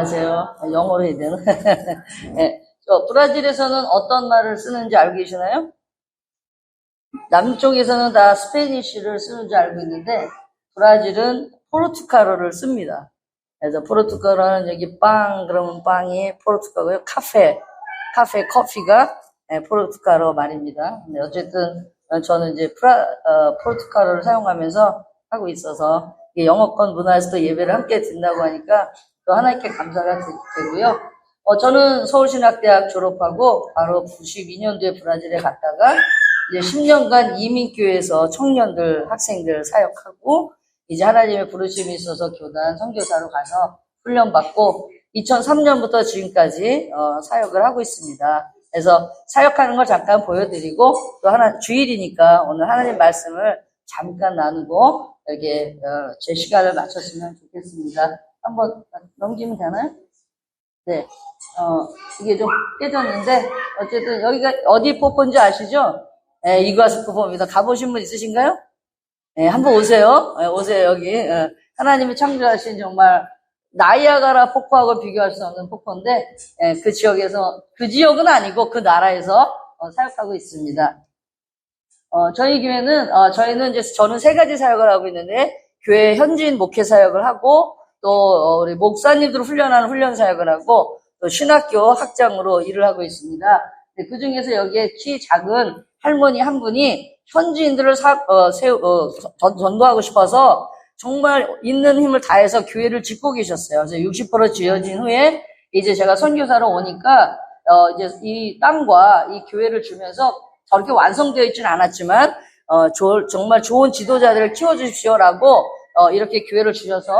안녕하세요. 영어로 해야 되나? 네. 브라질에서는 어떤 말을 쓰는지 알고 계시나요? 남쪽에서는 다 스페니쉬를 쓰는 줄 알고 있는데, 브라질은 포르투갈어를 씁니다. 그래서 포르투갈어는 여기 빵, 그러면 빵이 포르투갈어고요. 카페, 커피가 포르투갈어 말입니다. 근데 어쨌든 저는 이제 포르투갈어를 사용하면서 하고 있어서 영어권 문화에서도 예배를 함께 듣는다고 하니까 또 하나님께 감사가 되고요. 저는 서울신학대학 졸업하고 바로 92년도에 브라질에 갔다가 이제 10년간 이민교회에서 청년들, 학생들 사역하고 이제 하나님의 부르심이 있어서 교단 선교사로 가서 훈련받고 2003년부터 지금까지 사역을 하고 있습니다. 그래서 사역하는 걸 잠깐 보여드리고 또 주일이니까 오늘 하나님 말씀을 잠깐 나누고 이렇게 제 시간을 마쳤으면 좋겠습니다. 한번 넘기면 되나요? 네. 이게 좀 깨졌는데 어쨌든 여기가 어디 폭포인지 아시죠? 네, 이과스코포입니다. 가보신 분 있으신가요? 네, 한번 오세요. 네, 오세요, 여기. 하나님이 창조하신 정말 나이아가라 폭포하고 비교할 수 없는 폭포인데, 그 지역은 아니고 그 나라에서 사역하고 있습니다. 저희 교회는, 저는 세 가지 사역을 하고 있는데, 교회 현지인 목회 사역을 하고, 또, 우리 목사님들 훈련하는 훈련 사역을 하고, 또 신학교 학장으로 일을 하고 있습니다. 그 중에서 여기에 키 작은 할머니 한 분이 현지인들을 전도하고 싶어서 정말 있는 힘을 다해서 교회를 짓고 계셨어요. 그래서 60% 지어진 후에 이제 제가 선교사로 오니까 이제 이 땅과 이 교회를 주면서 저렇게 완성되어 있지는 않았지만 정말 좋은 지도자들을 키워주십시오라고 이렇게 교회를 주셔서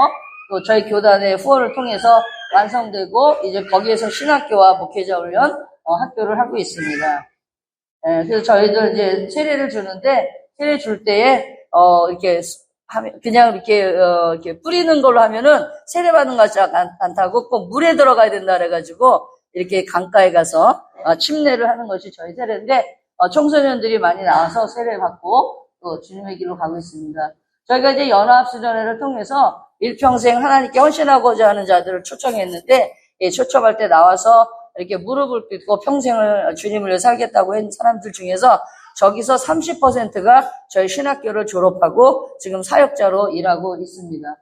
또 저희 교단의 후원을 통해서 완성되고 이제 거기에서 신학교와 목회자 훈련 학교를 하고 있습니다. 그래서 저희들 이제 세례를 주는데 세례 줄 때에 이렇게 그냥 이렇게 뿌리는 걸로 하면은 세례 받는 것 같지 않다고 꼭 물에 들어가야 된다 그래가지고 이렇게 강가에 가서 침례를 하는 것이 저희 세례인데 청소년들이 많이 나와서 세례 받고 또 주님의 길로 가고 있습니다. 저희가 이제 연합수련회를 통해서 일평생 하나님께 헌신하고자 하는 자들을 초청했는데 초청할 때 나와서 이렇게 무릎을 꿇고 평생을 주님을 위해 살겠다고 한 사람들 중에서 저기서 30%가 저희 신학교를 졸업하고 지금 사역자로 일하고 있습니다.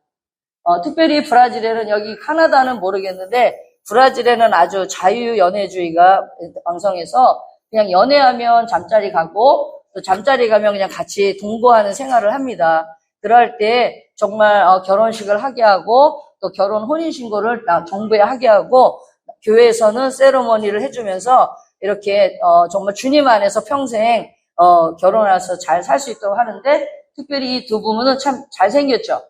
특별히 브라질에는 여기 카나다는 모르겠는데 브라질에는 아주 자유연애주의가 왕성해서 그냥 연애하면 잠자리 가고 또 잠자리 가면 그냥 같이 동거하는 생활을 합니다. 그럴 때 정말 결혼식을 하게 하고 또 결혼 혼인신고를 정부에 하게 하고 교회에서는 세리머니를 해주면서 이렇게 정말 주님 안에서 평생 결혼해서 잘 살 수 있도록 하는데 특별히 이 두 부부는 참 잘생겼죠.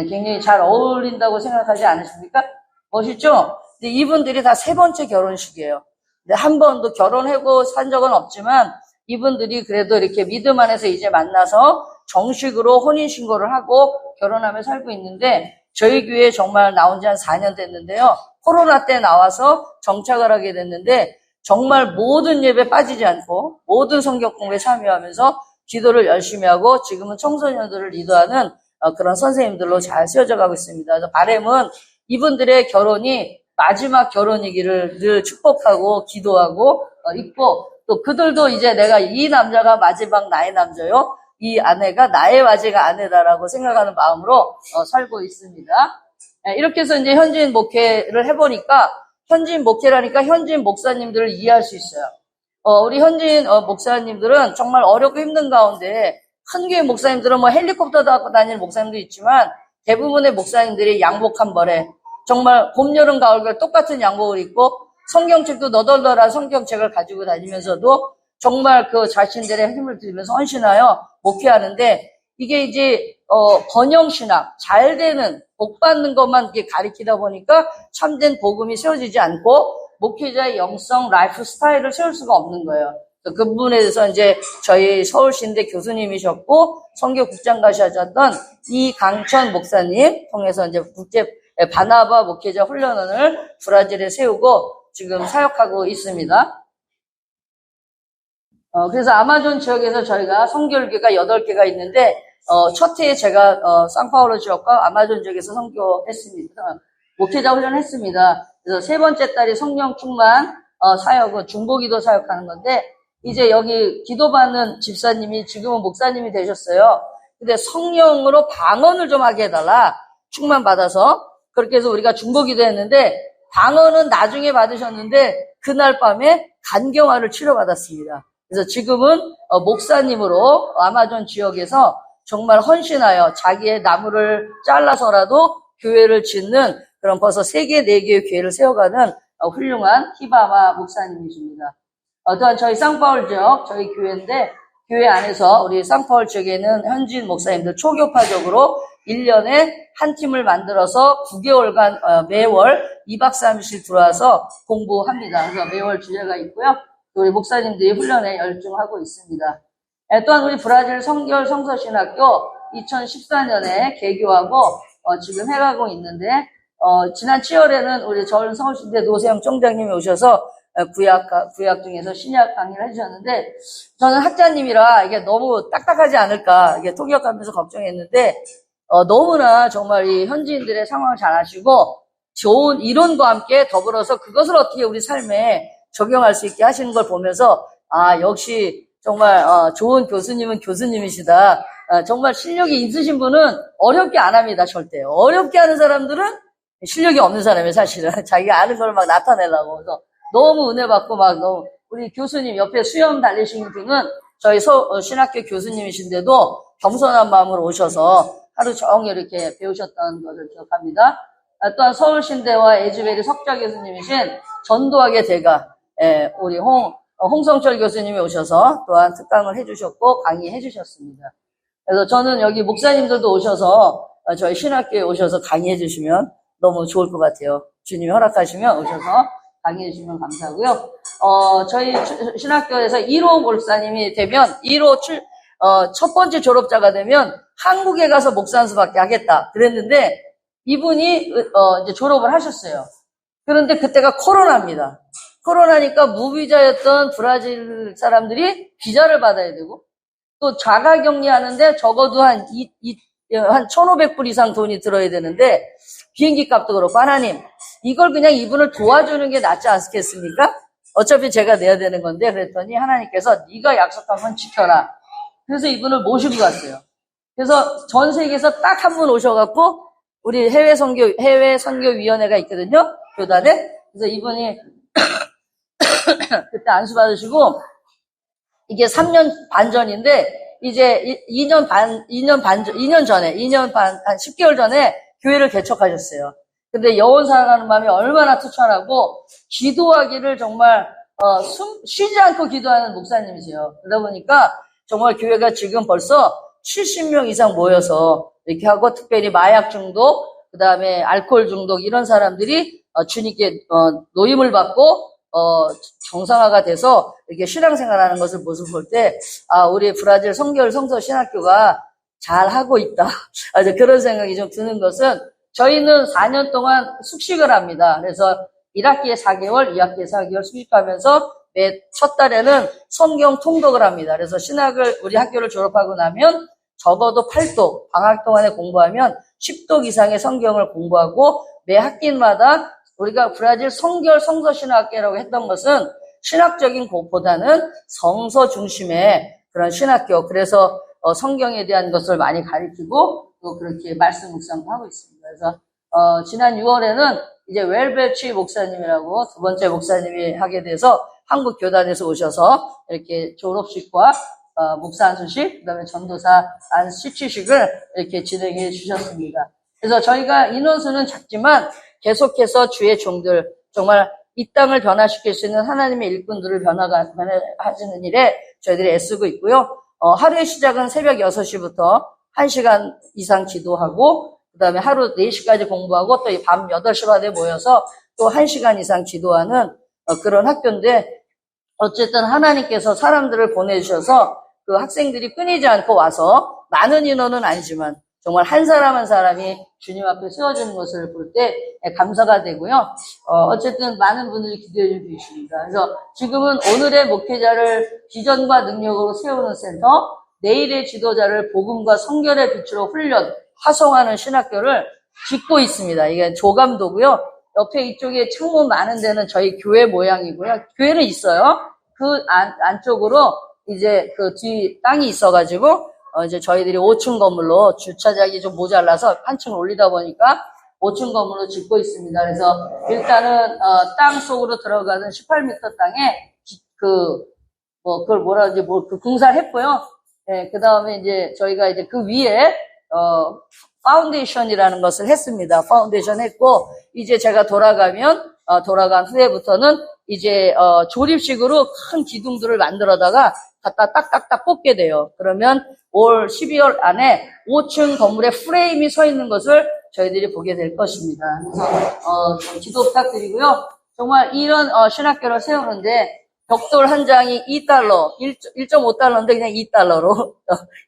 굉장히 잘 어울린다고 생각하지 않으십니까? 멋있죠? 근데 이분들이 다 세 번째 결혼식이에요. 근데 한 번도 결혼하고 산 적은 없지만 이분들이 그래도 이렇게 믿음 안에서 이제 만나서 정식으로 혼인신고를 하고 결혼하며 살고 있는데 저희 교회에 정말 나온 지 한 4년 됐는데요. 코로나 때 나와서 정착을 하게 됐는데 정말 모든 예배 빠지지 않고 모든 성경 공부에 참여하면서 기도를 열심히 하고 지금은 청소년들을 리더하는 그런 선생님들로 잘 세워져 가고 있습니다. 그래서 바람은 이분들의 결혼이 마지막 결혼이기를 늘 축복하고 기도하고 있고 또 그들도 이제 내가 이 남자가 마지막 나의 남자요. 이 아내가 나의 마지막 아내다라고 생각하는 마음으로 살고 있습니다. 이렇게 해서 이제 현지인 목회를 해보니까 현지인 목회라니까 현지인 목사님들을 이해할 수 있어요. 우리 현지인 목사님들은 정말 어렵고 힘든 가운데 큰 교회 목사님들은 뭐 헬리콥터도 갖고 다니는 목사님도 있지만 대부분의 목사님들이 양복 한 벌에 정말 봄, 여름, 가을, 겨울 똑같은 양복을 입고 성경책도 너덜너덜한 성경책을 가지고 다니면서도 정말 그 자신들의 힘을 들이면서 헌신하여 목회하는데 이게 이제 번영신학, 잘 되는 복 받는 것만 이렇게 가리키다 보니까 참된 복음이 세워지지 않고 목회자의 영성, 라이프 스타일을 세울 수가 없는 거예요. 그 부분에 대해서 이제 저희 서울신대 교수님이셨고 선교국장 가셨던 이강천 목사님 통해서 이제 국제 바나바 목회자 훈련원을 브라질에 세우고 지금 사역하고 있습니다. 그래서 아마존 지역에서 저희가 선교교회가 8개가 있는데 첫 해에 제가 상파울루 지역과 아마존 지역에서 선교했습니다. 목회자 훈련했습니다. 그래서 세 번째 달이 성령 충만 사역은 중보기도 사역하는 건데 이제 여기 기도받는 집사님이 지금은 목사님이 되셨어요. 근데 성령으로 방언을 좀 하게 해달라. 충만 받아서. 그렇게 해서 우리가 중보기도 했는데 방언은 나중에 받으셨는데 그날 밤에 간경화를 치료받았습니다. 그래서 지금은 목사님으로 아마존 지역에서 정말 헌신하여 자기의 나무를 잘라서라도 교회를 짓는 그런 벌써 3개, 4개의 교회를 세워가는 훌륭한 히바마 목사님이십니다. 또한 저희 쌍파울 지역, 저희 교회인데 교회 안에서 우리 쌍파울 지역에는 현지인 목사님들 초교파적으로 1년에 한 팀을 만들어서 9개월간 매월 2박 3일씩 들어와서 공부합니다. 그래서 매월 주제가 있고요. 우리 목사님들이 훈련에 열중하고 있습니다. 또한 우리 브라질 성결 성서신학교 2014년에 개교하고 지금 해가고 있는데 지난 7월에는 우리 전 서울신대 노세영 총장님이 오셔서 구약 중에서 신약 강의를 해주셨는데 저는 학자님이라 이게 너무 딱딱하지 않을까 이게 통역하면서 걱정했는데 너무나 정말 이 현지인들의 상황을 잘 아시고 좋은 이론과 함께 더불어서 그것을 어떻게 우리 삶에 적용할 수 있게 하시는 걸 보면서 역시 정말 좋은 교수님은 교수님이시다. 정말 실력이 있으신 분은 어렵게 안 합니다. 절대. 어렵게 하는 사람들은 실력이 없는 사람이에요. 사실은. 자기가 아는 걸 막 나타내려고. 그래서 너무 은혜 받고 너무 우리 교수님 옆에 수염 달리신 분은 저희 신학교 교수님이신데도 겸손한 마음으로 오셔서 하루 종일 이렇게 배우셨던 것을 기억합니다. 또한 서울신대와 에즈베리 석좌 교수님이신 전도학의 대가 우리 홍성철 교수님이 오셔서 또한 특강을 해주셨고 강의해 주셨습니다. 그래서 저는 여기 목사님들도 오셔서 저희 신학교에 오셔서 강의해 주시면 너무 좋을 것 같아요. 주님이 허락하시면 오셔서 강의해 주시면 감사하고요. 저희 신학교에서 1호 목사님이 되면 1호 첫 번째 졸업자가 되면 한국에 가서 목사 연수밖에 하겠다 그랬는데 이분이 이제 졸업을 하셨어요. 그런데 그때가 코로나입니다. 코로나니까 무비자였던 브라질 사람들이 비자를 받아야 되고 또 자가격리하는데 적어도 한 1,500불 이상 돈이 들어야 되는데 비행기 값도 그렇고 하나님 이걸 그냥 이분을 도와주는 게 낫지 않겠습니까? 어차피 제가 내야 되는 건데 그랬더니 하나님께서 네가 약속한 건 지켜라. 그래서 이분을 모시고 갔어요. 그래서 전 세계에서 딱 한 분 오셔갖고 우리 해외 선교위원회가 있거든요. 교단에. 그래서 이분이 그때 안수 받으시고 이게 3년 반 전인데 이제 2년 반 전에 2년 반 한 10개월 전에 교회를 개척하셨어요. 근데 영혼 사랑하는 마음이 얼마나 투철하고 기도하기를 정말 쉬지 않고 기도하는 목사님이세요. 그러다 보니까 정말 교회가 지금 벌써 70명 이상 모여서 이렇게 하고 특별히 마약 중독, 그 다음에 알코올 중독 이런 사람들이 주님께 노임을 받고 정상화가 돼서 이렇게 신앙생활하는 것을 모습 볼 때 우리 브라질 성결 성서 신학교가 잘 하고 있다. 그런 생각이 좀 드는 것은 저희는 4년 동안 숙식을 합니다. 그래서 1학기에 4개월, 2학기에 4개월 숙식하면서 매 첫 달에는 성경 통독을 합니다. 그래서 신학을 우리 학교를 졸업하고 나면 적어도 8독, 방학 동안에 공부하면 10독 이상의 성경을 공부하고 매 학기마다 우리가 브라질 성결 성서신학교라고 했던 것은 신학적인 것보다는 성서 중심의 그런 신학교. 그래서 성경에 대한 것을 많이 가르치고 또 그렇게 말씀 묵상도 하고 있습니다. 그래서 지난 6월에는 이제 웰베치 목사님이라고 두 번째 목사님이 하게 돼서 한국 교단에서 오셔서 이렇게 졸업식과 목사 안수식, 그다음에 전도사 안수치식을 이렇게 진행해 주셨습니다. 그래서 저희가 인원수는 작지만 계속해서 주의 종들, 정말 이 땅을 변화시킬 수 있는 하나님의 일꾼들을 변화하시는 일에 저희들이 애쓰고 있고요. 하루의 시작은 새벽 6시부터 1시간 이상 기도하고 그 다음에 하루 4시까지 공부하고 또 밤 8시 반에 모여서 또 1시간 이상 기도하는 그런 학교인데 어쨌든 하나님께서 사람들을 보내주셔서 그 학생들이 끊이지 않고 와서 많은 인원은 아니지만 정말 한 사람 한 사람이 주님 앞에 세워지는 것을 볼 때 감사가 되고요. 어쨌든 많은 분들이 기도해 주고 계십니다. 그래서 지금은 오늘의 목회자를 비전과 능력으로 세우는 센터, 내일의 지도자를 복음과 성결의 빛으로 훈련, 화성하는 신학교를 짓고 있습니다. 이게 조감도고요. 옆에 이쪽에 창문 많은 데는 저희 교회 모양이고요. 교회는 있어요. 그 안쪽으로 이제 그 뒤 땅이 있어가지고 이제 저희들이 5층 건물로 주차장이 좀 모자라서 한 층 올리다 보니까 5층 건물로 짓고 있습니다. 그래서 일단은 땅 속으로 들어가는 18m 땅에 그걸 뭐라 그러지, 그 공사를 했고요. 네, 그 다음에 이제 저희가 이제 그 위에 파운데이션이라는 것을 했습니다. 파운데이션 했고, 이제 제가 돌아간 후에부터는 이제 조립식으로 큰 기둥들을 만들어다가 갖다 딱딱딱 꽂게 돼요. 그러면 올 12월 안에 5층 건물에 프레임이 서 있는 것을 저희들이 보게 될 것입니다. 그래서 좀 기도 부탁드리고요. 정말 이런 신학교를 세우는데 벽돌 한 장이 $2, 1.5달러인데 그냥 $2로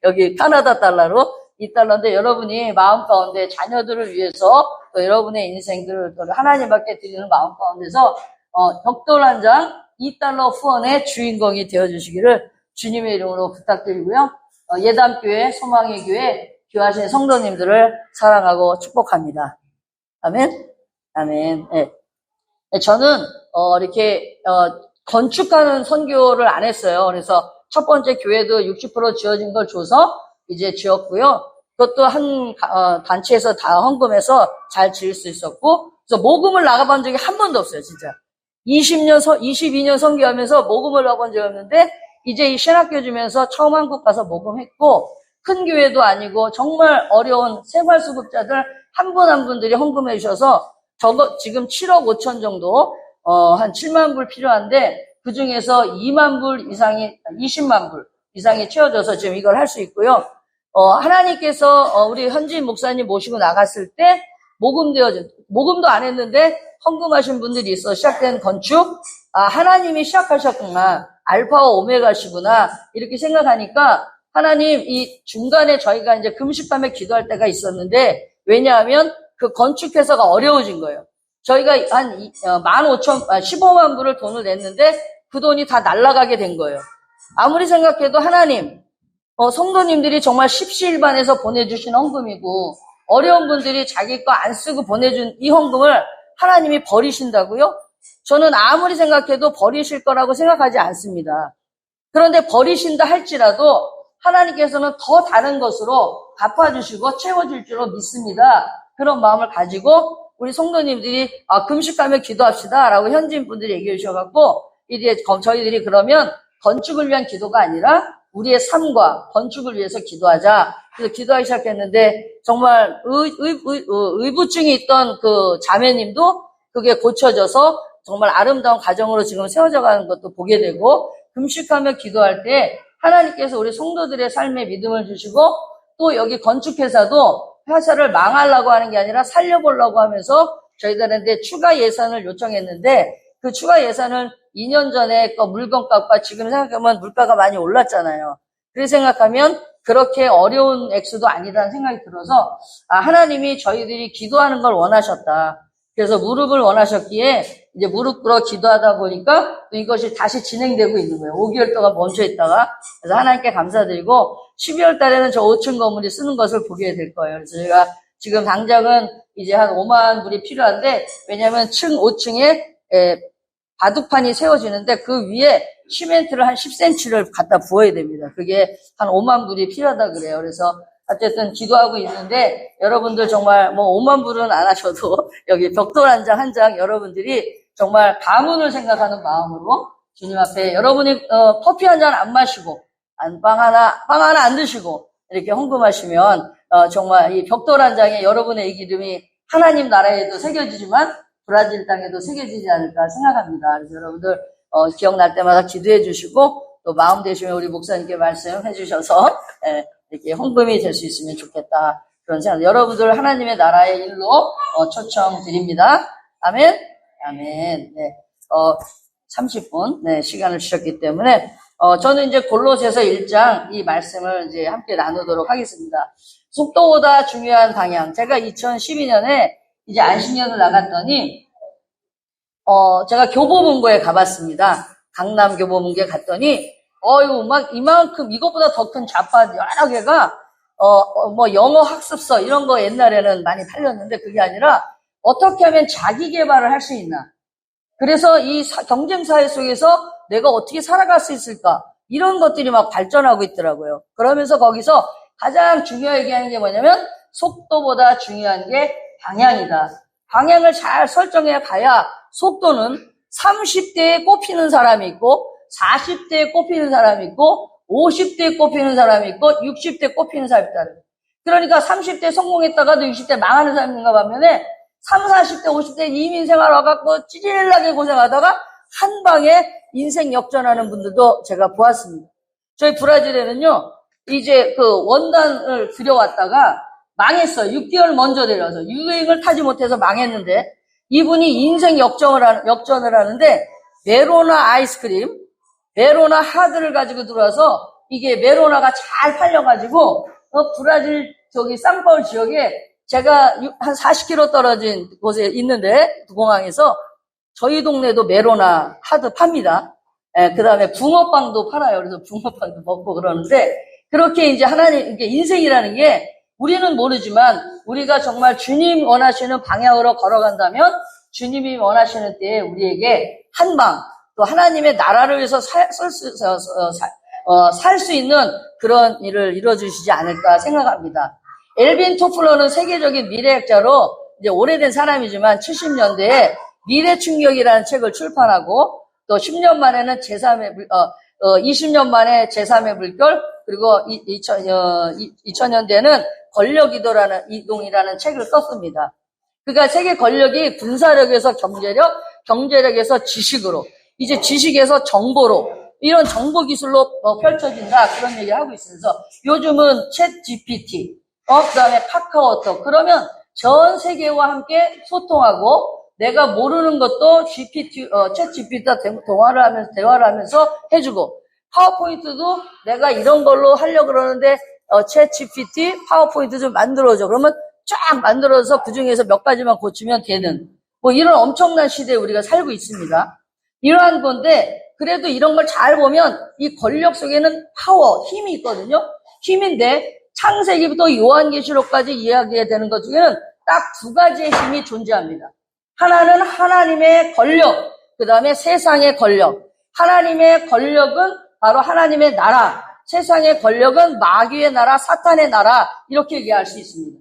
여기 카나다 달러로 $2인데 여러분이 마음 가운데 자녀들을 위해서 또 여러분의 인생들을 또 하나님께 드리는 마음 가운데서 벽돌 한 장 $2 후원의 주인공이 되어주시기를 주님의 이름으로 부탁드리고요. 예담교회, 소망의 교회, 귀하신 성도님들을 사랑하고 축복합니다. 아멘? 아멘. 네. 저는 이렇게 건축하는 선교를 안 했어요. 그래서 첫 번째 교회도 60% 지어진 걸 줘서 이제 지었고요. 그것도 한 단체에서 다 헌금해서 잘 지을 수 있었고, 그래서 모금을 나가본 적이 한 번도 없어요, 진짜. 22년 선교하면서 모금을 나가본 적이 없는데, 이제 이 신학교 주면서 처음 한국 가서 모금했고, 큰 교회도 아니고 정말 어려운 생활수급자들 한 분 한 분들이 헌금해 주셔서 지금 7억 5천 정도 한 7만 불 필요한데 그 중에서 2만 불 이상이 20만 불 이상이 채워져서 지금 이걸 할 수 있고요. 하나님께서 우리 현진 목사님 모시고 나갔을 때 모금도 안 했는데 헌금하신 분들이 있어 시작된 건축. 하나님이 시작하셨구나. 알파와 오메가시구나. 이렇게 생각하니까 하나님 이 중간에 저희가 이제 금식하며 기도할 때가 있었는데 왜냐하면 그 건축회사가 어려워진 거예요. 저희가 한 15만 불을 돈을 냈는데 그 돈이 다 날아가게 된 거예요. 아무리 생각해도 하나님, 성도님들이 정말 십시일반해서 보내주신 헌금이고 어려운 분들이 자기 거 안 쓰고 보내준 이 헌금을 하나님이 버리신다고요? 저는 아무리 생각해도 버리실 거라고 생각하지 않습니다. 그런데 버리신다 할지라도 하나님께서는 더 다른 것으로 갚아주시고 채워줄 줄로 믿습니다. 그런 마음을 가지고 우리 성도님들이 금식하며 기도합시다 라고 현지인 분들이 얘기해 주셔갖고 이제 저희들이 그러면 건축을 위한 기도가 아니라 우리의 삶과 건축을 위해서 기도하자. 그래서 기도하기 시작했는데 정말 의부증이 있던 그 자매님도 그게 고쳐져서 정말 아름다운 가정으로 지금 세워져 가는 것도 보게 되고 금식하며 기도할 때 하나님께서 우리 성도들의 삶에 믿음을 주시고 또 여기 건축회사도 회사를 망하려고 하는 게 아니라 살려보려고 하면서 저희들한테 추가 예산을 요청했는데 그 추가 예산을 2년 전에 그 물건값과 지금 생각하면 물가가 많이 올랐잖아요. 그래서 생각하면 그렇게 어려운 액수도 아니라는 생각이 들어서 하나님이 저희들이 기도하는 걸 원하셨다. 그래서 무릎을 원하셨기에 이제 무릎 꿇어 기도하다 보니까 또 이것이 다시 진행되고 있는 거예요. 5개월 동안 멈춰 있다가. 그래서 하나님께 감사드리고 12월 달에는 저 5층 건물이 쓰는 것을 보게 될 거예요. 그래서 제가 지금 당장은 이제 한 5만 불이 필요한데 왜냐하면 5층에 바둑판이 세워지는데 그 위에 시멘트를 한 10cm를 갖다 부어야 됩니다. 그게 한 5만 불이 필요하다 그래요. 그래서 어쨌든 기도하고 있는데 여러분들 정말 뭐 5만 불은 안 하셔도 여기 벽돌 한 장 여러분들이 정말 가문을 생각하는 마음으로 주님 앞에 여러분이 커피 한 잔 안 마시고 빵 하나 안 드시고 이렇게 헌금하시면 정말 이 벽돌 한 장에 여러분의 이름이 하나님 나라에도 새겨지지만 브라질 땅에도 새겨지지 않을까 생각합니다. 그래서 여러분들 기억날 때마다 기도해 주시고 또 마음 되시면 우리 목사님께 말씀해 주셔서 이렇게 헌금이 될 수 있으면 좋겠다. 그런 생각. 여러분들 하나님의 나라의 일로 초청드립니다. 아멘. 아멘. 네. 30분 시간을 주셨기 때문에 저는 이제 골로새서 1장 이 말씀을 이제 함께 나누도록 하겠습니다. 속도보다 중요한 방향. 제가 2012년에 이제 안식년을 나갔더니 제가 교보문고에 가봤습니다. 강남 교보문고에 갔더니 막 이만큼 이것보다 더 큰 좌파 여러 개가 뭐 영어 학습서 이런 거 옛날에는 많이 팔렸는데 그게 아니라 어떻게 하면 자기 개발을 할 수 있나. 그래서 이 경쟁 사회 속에서 내가 어떻게 살아갈 수 있을까? 이런 것들이 막 발전하고 있더라고요. 그러면서 거기서 가장 중요하게 하는 게 뭐냐면 속도보다 중요한 게 방향이다. 방향을 잘 설정해 가야 속도는 30대에 꼽히는 사람이 있고 40대에 꼽히는 사람이 있고 50대에 꼽히는 사람이 있고 60대에 꼽히는 사람이 있다. 그러니까 30대 성공했다가도 60대 망하는 사람인가 반면에 30, 40대, 50대 이민 생활 와갖고 찌질나게 고생하다가 한 방에 인생 역전하는 분들도 제가 보았습니다. 저희 브라질에는요, 이제 그 원단을 들여왔다가 망했어요. 6개월 먼저 내려와서 유행을 타지 못해서 망했는데 이분이 인생 역전을 하는데 메로나 아이스크림, 메로나 하드를 가지고 들어와서 이게 메로나가 잘 팔려가지고 브라질 저기 상파울 지역에 제가 한 40km 떨어진 곳에 있는데 공항에서 저희 동네도 메로나 하드 팝니다. 그 다음에 붕어빵도 팔아요. 그래서 붕어빵도 먹고 그러는데 그렇게 이제 하나님 이게 인생이라는 게 우리는 모르지만 우리가 정말 주님 원하시는 방향으로 걸어간다면 주님이 원하시는 때에 우리에게 한방 또 하나님의 나라를 위해서 살 수 있는 그런 일을 이뤄주시지 않을까 생각합니다. 엘빈 토플러는 세계적인 미래학자로 이제 오래된 사람이지만 70년대에 미래충격이라는 책을 출판하고 또 10년 만에는 20년 만에 제3의 물결 그리고 2000년대에는 권력이동이라는 책을 썼습니다. 그러니까 세계 권력이 군사력에서 경제력, 경제력에서 지식으로 이제 지식에서 정보로 이런 정보 기술로 펼쳐진다 그런 얘기를 하고 있어서 요즘은 챗 GPT 그 다음에 카카오톡 그러면 전 세계와 함께 소통하고 내가 모르는 것도 챗 GPT와 대화를 하면서 해주고 파워포인트도 내가 이런 걸로 하려고 그러는데 챗 GPT 파워포인트 좀 만들어줘. 그러면 쫙 만들어서 그중에서 몇 가지만 고치면 되는 뭐 이런 엄청난 시대에 우리가 살고 있습니다. 이러한 건데 그래도 이런 걸 잘 보면 이 권력 속에는 파워, 힘이 있거든요. 힘인데 창세기부터 요한계시록까지 이야기해야 되는 것 중에는 딱 두 가지의 힘이 존재합니다. 하나는 하나님의 권력, 그 다음에 세상의 권력. 하나님의 권력은 바로 하나님의 나라, 세상의 권력은 마귀의 나라, 사탄의 나라 이렇게 얘기할 수 있습니다.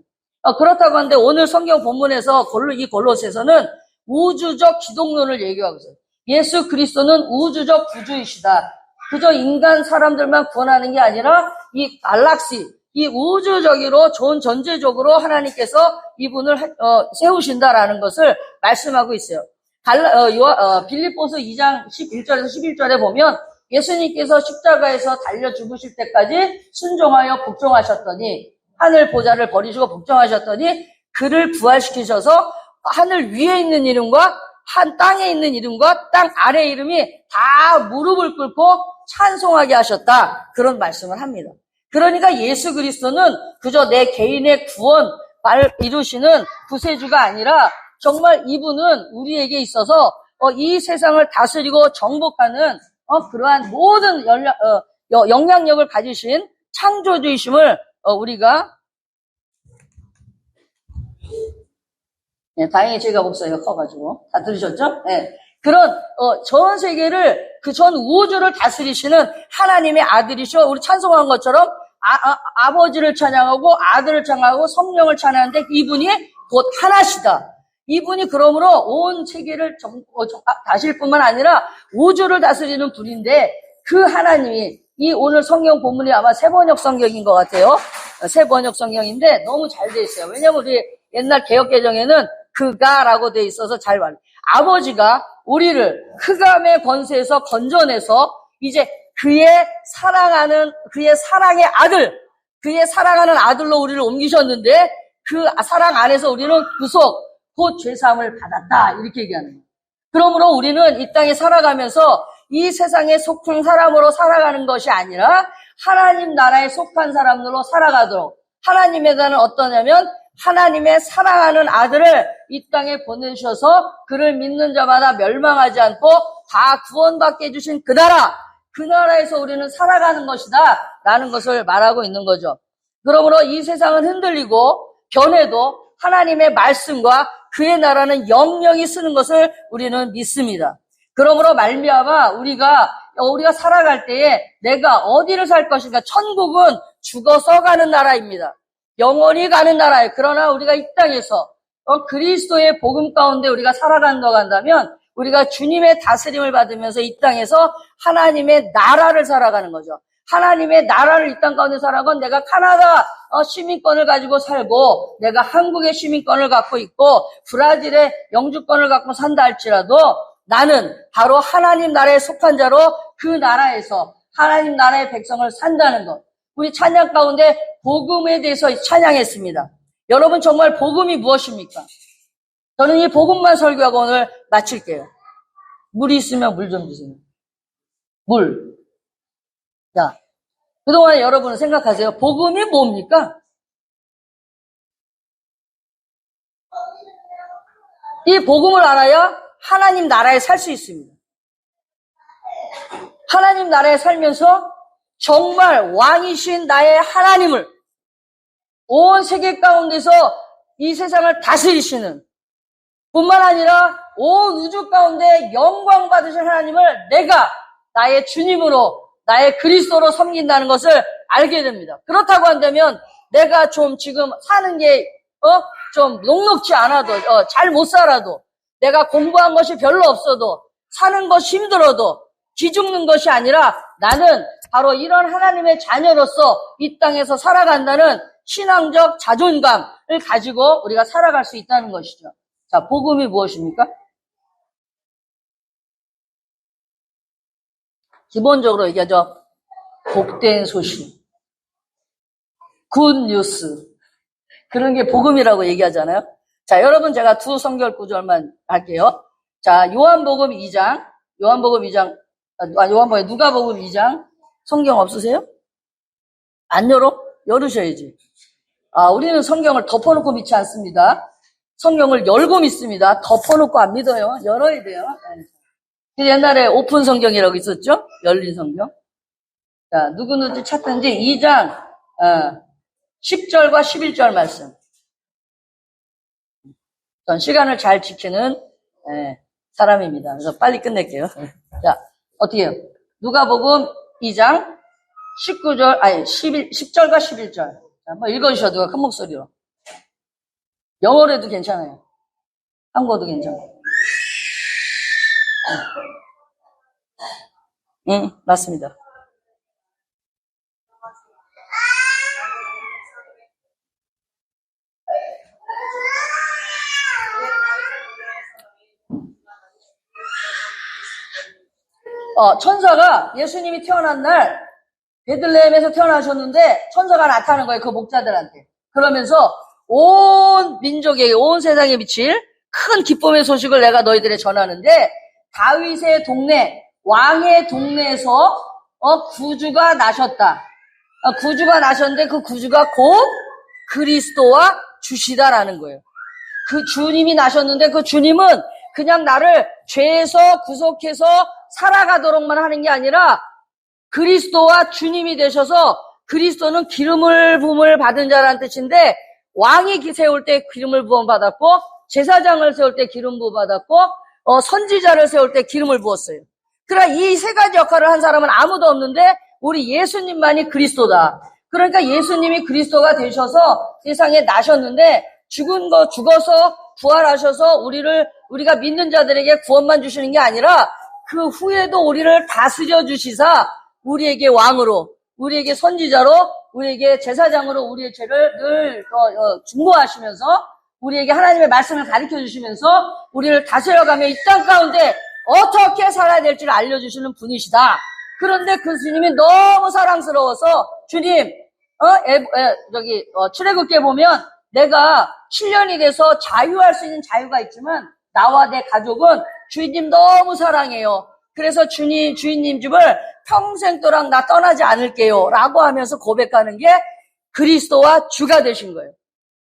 그렇다고 하는데 오늘 성경 본문에서 이 골로새서는 우주적 기독론을 얘기하고 있어요. 예수 그리스도는 우주적 구주이시다. 그저 인간 사람들만 구원하는 게 아니라 이 갈락시, 이 우주적으로 좋은 전제적으로 하나님께서 이분을 세우신다라는 것을 말씀하고 있어요. 빌립보서 2장 11절에서 11절에 보면 예수님께서 십자가에서 달려 죽으실 때까지 순종하여 복종하셨더니 하늘 보좌를 버리시고 복종하셨더니 그를 부활시키셔서 하늘 위에 있는 이름과 한 땅에 있는 이름과 땅 아래 이름이 다 무릎을 꿇고 찬송하게 하셨다. 그런 말씀을 합니다. 그러니까 예수 그리스도는 그저 내 개인의 구원 이루시는 구세주가 아니라 정말 이분은 우리에게 있어서 이 세상을 다스리고 정복하는 그러한 모든 영향력을 가지신 창조주이심을 우리가 다행히 제가 목소리가 커가지고 다 들으셨죠? 네. 그런 전 세계를 그 전 우주를 다스리시는 하나님의 아들이셔. 우리 찬송한 것처럼 아버지를 찬양하고 아들을 찬양하고 성령을 찬양하는데 이분이 곧 하나시다. 이분이 그러므로 온 세계를 다스릴 뿐만 아니라 우주를 다스리는 분인데 그 하나님이 이 오늘 성경 본문이 아마 새번역 성경인 것 같아요. 새번역 성경인데 너무 잘 돼 있어요. 왜냐하면 우리 옛날 개역개정에는 그가라고 돼 있어서 잘 말해요. 아버지가 우리를 흑암의 권세에서 건져내서 이제 그의 사랑의 아들, 그의 사랑하는 아들로 우리를 옮기셨는데 그 사랑 안에서 우리는 구속, 곧 죄사함을 받았다. 이렇게 얘기하는 거예요. 그러므로 우리는 이 땅에 살아가면서 이 세상에 속한 사람으로 살아가는 것이 아니라 하나님 나라에 속한 사람으로 살아가도록 하나님에 대한 어떠냐면 하나님의 사랑하는 아들을 이 땅에 보내주셔서 그를 믿는 자마다 멸망하지 않고 다 구원받게 해주신 그 나라에서 우리는 살아가는 것이다 라는 것을 말하고 있는 거죠. 그러므로 이 세상은 흔들리고 변해도 하나님의 말씀과 그의 나라는 영영이 쓰는 것을 우리는 믿습니다. 그러므로 말미암아 우리가 살아갈 때에 내가 어디를 살 것인가? 천국은 죽어서 가는 나라입니다. 영원히 가는 나라예요. 그러나 우리가 이 땅에서 그리스도의 복음 가운데 우리가 살아간다고 한다면 우리가 주님의 다스림을 받으면서 이 땅에서 하나님의 나라를 살아가는 거죠. 하나님의 나라를 이 땅 가운데 살아가건 내가 카나다 시민권을 가지고 살고 내가 한국의 시민권을 갖고 있고 브라질의 영주권을 갖고 산다 할지라도 나는 바로 하나님 나라에 속한 자로 그 나라에서 하나님 나라의 백성을 산다는 것. 우리 찬양 가운데 복음에 대해서 찬양했습니다. 여러분 정말 복음이 무엇입니까? 저는 이 복음만 설교하고 오늘 마칠게요. 물이 있으면 물 좀 주세요. 물. 자, 그동안 여러분은 생각하세요. 복음이 뭡니까? 이 복음을 알아야 하나님 나라에 살 수 있습니다. 하나님 나라에 살면서 정말 왕이신 나의 하나님을 온 세계 가운데서 이 세상을 다스리시는 뿐만 아니라 온 우주 가운데 영광 받으실 하나님을 내가 나의 주님으로 나의 그리스도로 섬긴다는 것을 알게 됩니다. 그렇다고 한다면 내가 좀 지금 사는 게 좀 녹록지 않아도 잘 못 살아도 내가 공부한 것이 별로 없어도 사는 것이 힘들어도 기죽는 것이 아니라 나는 바로 이런 하나님의 자녀로서 이 땅에서 살아간다는 신앙적 자존감을 가지고 우리가 살아갈 수 있다는 것이죠. 자, 복음이 무엇입니까? 기본적으로 얘기하죠. 복된 소식, 굿 뉴스, 그런 게 복음이라고 얘기하잖아요. 자, 여러분 제가 두 성경 구절만 할게요. 자, 요한복음 2장, 누가복음 2장 성경 없으세요? 안 열어? 열으셔야지. 우리는 성경을 덮어놓고 믿지 않습니다. 성경을 열고 믿습니다. 덮어놓고 안 믿어요. 열어야 돼요. 옛날에 오픈 성경이라고 있었죠? 열린 성경. 자, 누구누구 찾든지 2장 10절과 11절 말씀. 전 시간을 잘 지키는 사람입니다. 그래서 빨리 끝낼게요. 자, 어떻게 해요? 누가복음 2장 10절과 11절. 자, 한번 읽어주셔도 누가 큰 목소리로. 영어로 해도 괜찮아요. 한국어도 괜찮아요. 맞습니다. 천사가 예수님이 태어난 날 베들레헴에서 태어나셨는데 천사가 나타나는 거예요. 그 목자들한테. 그러면서 온 민족에게 온 세상에 미칠 큰 기쁨의 소식을 내가 너희들에 전하는데 다윗의 동네 왕의 동네에서 구주가 나셨다. 구주가 나셨는데 그 구주가 곧 그리스도와 주시다라는 거예요. 그 주님이 나셨는데 그 주님은 그냥 나를 죄에서 구속해서 살아가도록만 하는 게 아니라 그리스도와 주님이 되셔서 그리스도는 기름을 부음을 받은 자라는 뜻인데 왕이 세울 때 기름을 부음 받았고 제사장을 세울 때 기름 부음 받았고 선지자를 세울 때 기름을 부었어요. 그러나 이 세 가지 역할을 한 사람은 아무도 없는데 우리 예수님만이 그리스도다. 그러니까 예수님이 그리스도가 되셔서 세상에 나셨는데 죽어서 부활하셔서 우리가 믿는 자들에게 구원만 주시는 게 아니라 그 후에도 우리를 다스려 주시사 우리에게 왕으로, 우리에게 선지자로, 우리에게 제사장으로 우리의 죄를 늘 중보하시면서 우리에게 하나님의 말씀을 가르쳐 주시면서 우리를 다스려가며 이 땅 가운데 어떻게 살아야 될지를 알려주시는 분이시다. 그런데 그 주님이 너무 사랑스러워서 주님, 출애굽기에 보면 내가 7년이 돼서 자유할 수 있는 자유가 있지만 나와 내 가족은 주인님 너무 사랑해요. 그래서 주인님 집을 평생도록 나 떠나지 않을게요. 라고 하면서 고백하는 게 그리스도와 주가 되신 거예요.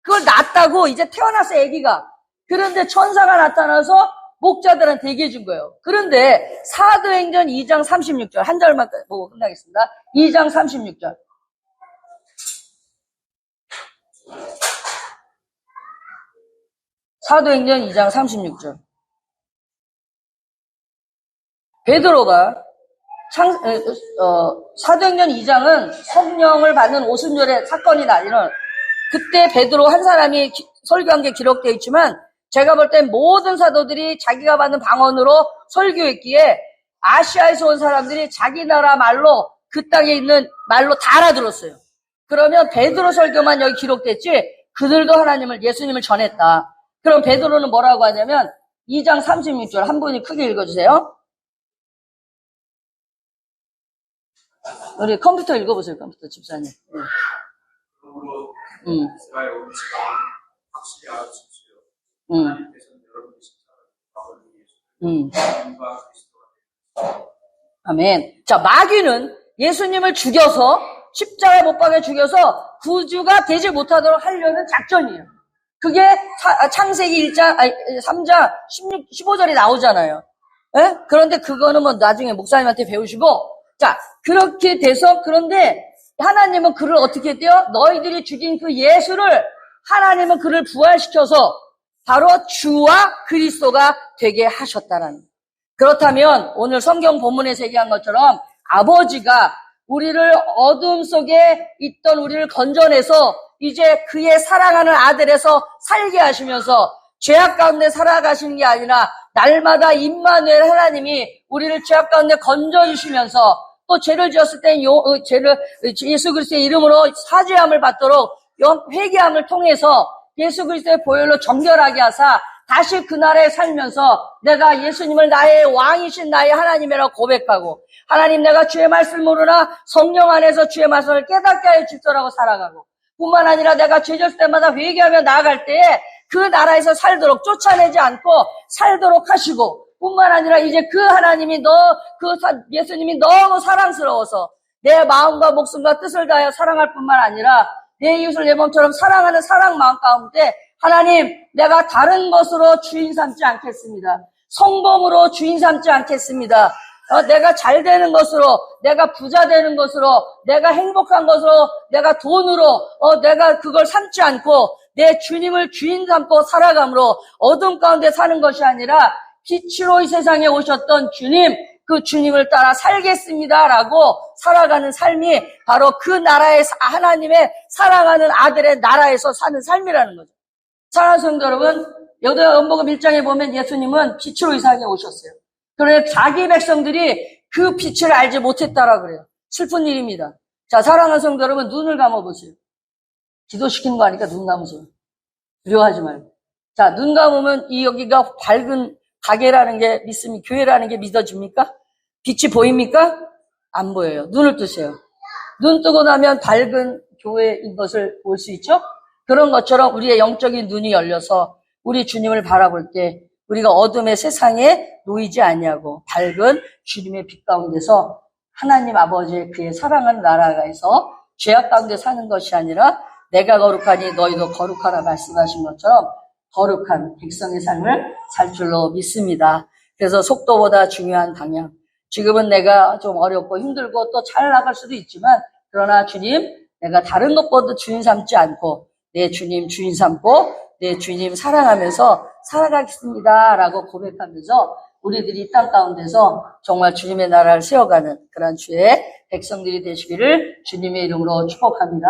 그걸 낳았다고 이제 태어났어, 아기가. 그런데 천사가 나타나서 목자들한테 얘기해 준 거예요. 그런데 사도행전 2장 36절 한 절만 보고 끝나겠습니다. 2장 36절. 사도행전 2장 36절. 베드로가 사도행전 2장은 성령을 받는 오순절의 사건이 나뉘는 그때 베드로 한 사람이 설교한 게 기록되어 있지만 제가 볼 땐 모든 사도들이 자기가 받는 방언으로 설교했기에 아시아에서 온 사람들이 자기 나라 말로 그 땅에 있는 말로 다 알아들었어요. 그러면 베드로 설교만 여기 기록됐지 그들도 하나님을 예수님을 전했다. 그럼 베드로는 뭐라고 하냐면 2장 36절 한 분이 크게 읽어주세요. 우리 컴퓨터 읽어보세요. 컴퓨터 집사님. 그러므로 이스라엘 온 지방 확실히 알아주십시오. 하나님께서는 여러분의 십자가를 주님과 그리스도가 아멘. 자, 마귀는 예수님을 죽여서 십자가에 못 박아 죽여서 구주가 되지 못하도록 하려는 작전이에요. 그게 창세기 3장 15절이 나오잖아요. 예? 그런데 그거는 뭐 나중에 목사님한테 배우시고 자, 그렇게 돼서 그런데 하나님은 그를 어떻게 했대요? 너희들이 죽인 그 예수를 하나님은 그를 부활시켜서 바로 주와 그리스도가 되게 하셨다라는. 그렇다면 오늘 성경 본문에서 얘기한 것처럼 아버지가 우리를 어둠 속에 있던 우리를 건져내서 이제 그의 사랑하는 아들에서 살게 하시면서 죄악 가운데 살아가시는 게 아니라 날마다 임마누엘 하나님이 우리를 죄악 가운데 건져주시면서 또 죄를 지었을 때 예수 그리스도의 이름으로 사죄함을 받도록 회개함을 통해서 예수 그리스도의 보혈로 정결하게 하사 다시 그 나라에 살면서 내가 예수님을 나의 왕이신 나의 하나님이라고 고백하고 하나님 내가 주의 말씀을 모르나 성령 안에서 주의 말씀을 깨닫게 하여 주소라고 살아가고 뿐만 아니라 내가 죄 지을 때마다 회개하며 나아갈 때에 그 나라에서 살도록 쫓아내지 않고 살도록 하시고 뿐만 아니라 이제 그 하나님이 예수님이 너무 사랑스러워서 내 마음과 목숨과 뜻을 다하여 사랑할 뿐만 아니라 내 이웃을 내 몸처럼 사랑하는 사랑 마음 가운데 하나님 내가 다른 것으로 주인 삼지 않겠습니다. 성공으로 주인 삼지 않겠습니다. 내가 잘 되는 것으로 내가 부자 되는 것으로 내가 행복한 것으로 내가 돈으로 내가 그걸 삼지 않고 내 주님을 주인 삼고 살아감으로 어둠 가운데 사는 것이 아니라 빛으로 이 세상에 오셨던 주님 그 주님을 따라 살겠습니다라고 살아가는 삶이 바로 그 나라의 하나님의 사랑하는 아들의 나라에서 사는 삶이라는 거죠. 사랑하는 성도 여러분, 요한복음 1장에 보면 예수님은 빛으로 이 세상에 오셨어요. 그런데 자기 백성들이 그 빛을 알지 못했다라 그래요. 슬픈 일입니다. 자, 사랑하는 성도 여러분, 눈을 감아보세요. 기도시키는 거 아니까 눈 감으세요. 두려워하지 말고. 자, 눈 감으면 여기가 밝은 가게라는 게 믿음이 교회라는 게 믿어집니까? 빛이 보입니까? 안 보여요. 눈을 뜨세요. 눈 뜨고 나면 밝은 교회인 것을 볼 수 있죠? 그런 것처럼 우리의 영적인 눈이 열려서 우리 주님을 바라볼 때 우리가 어둠의 세상에 놓이지 아니하고 밝은 주님의 빛 가운데서 하나님 아버지의 그의 사랑하는 나라에서 죄악 가운데 사는 것이 아니라 내가 거룩하니 너희도 거룩하라 말씀하신 것처럼 거룩한 백성의 삶을 살 줄로 믿습니다. 그래서 속도보다 중요한 방향. 지금은 내가 좀 어렵고 힘들고 또 잘 나갈 수도 있지만 그러나 주님 내가 다른 것보다 주인 삼지 않고 내 주님 주인 삼고 내 주님 사랑하면서 살아가겠습니다 라고 고백하면서 우리들이 이 땅 가운데서 정말 주님의 나라를 세워가는 그런 주의 백성들이 되시기를 주님의 이름으로 축복합니다.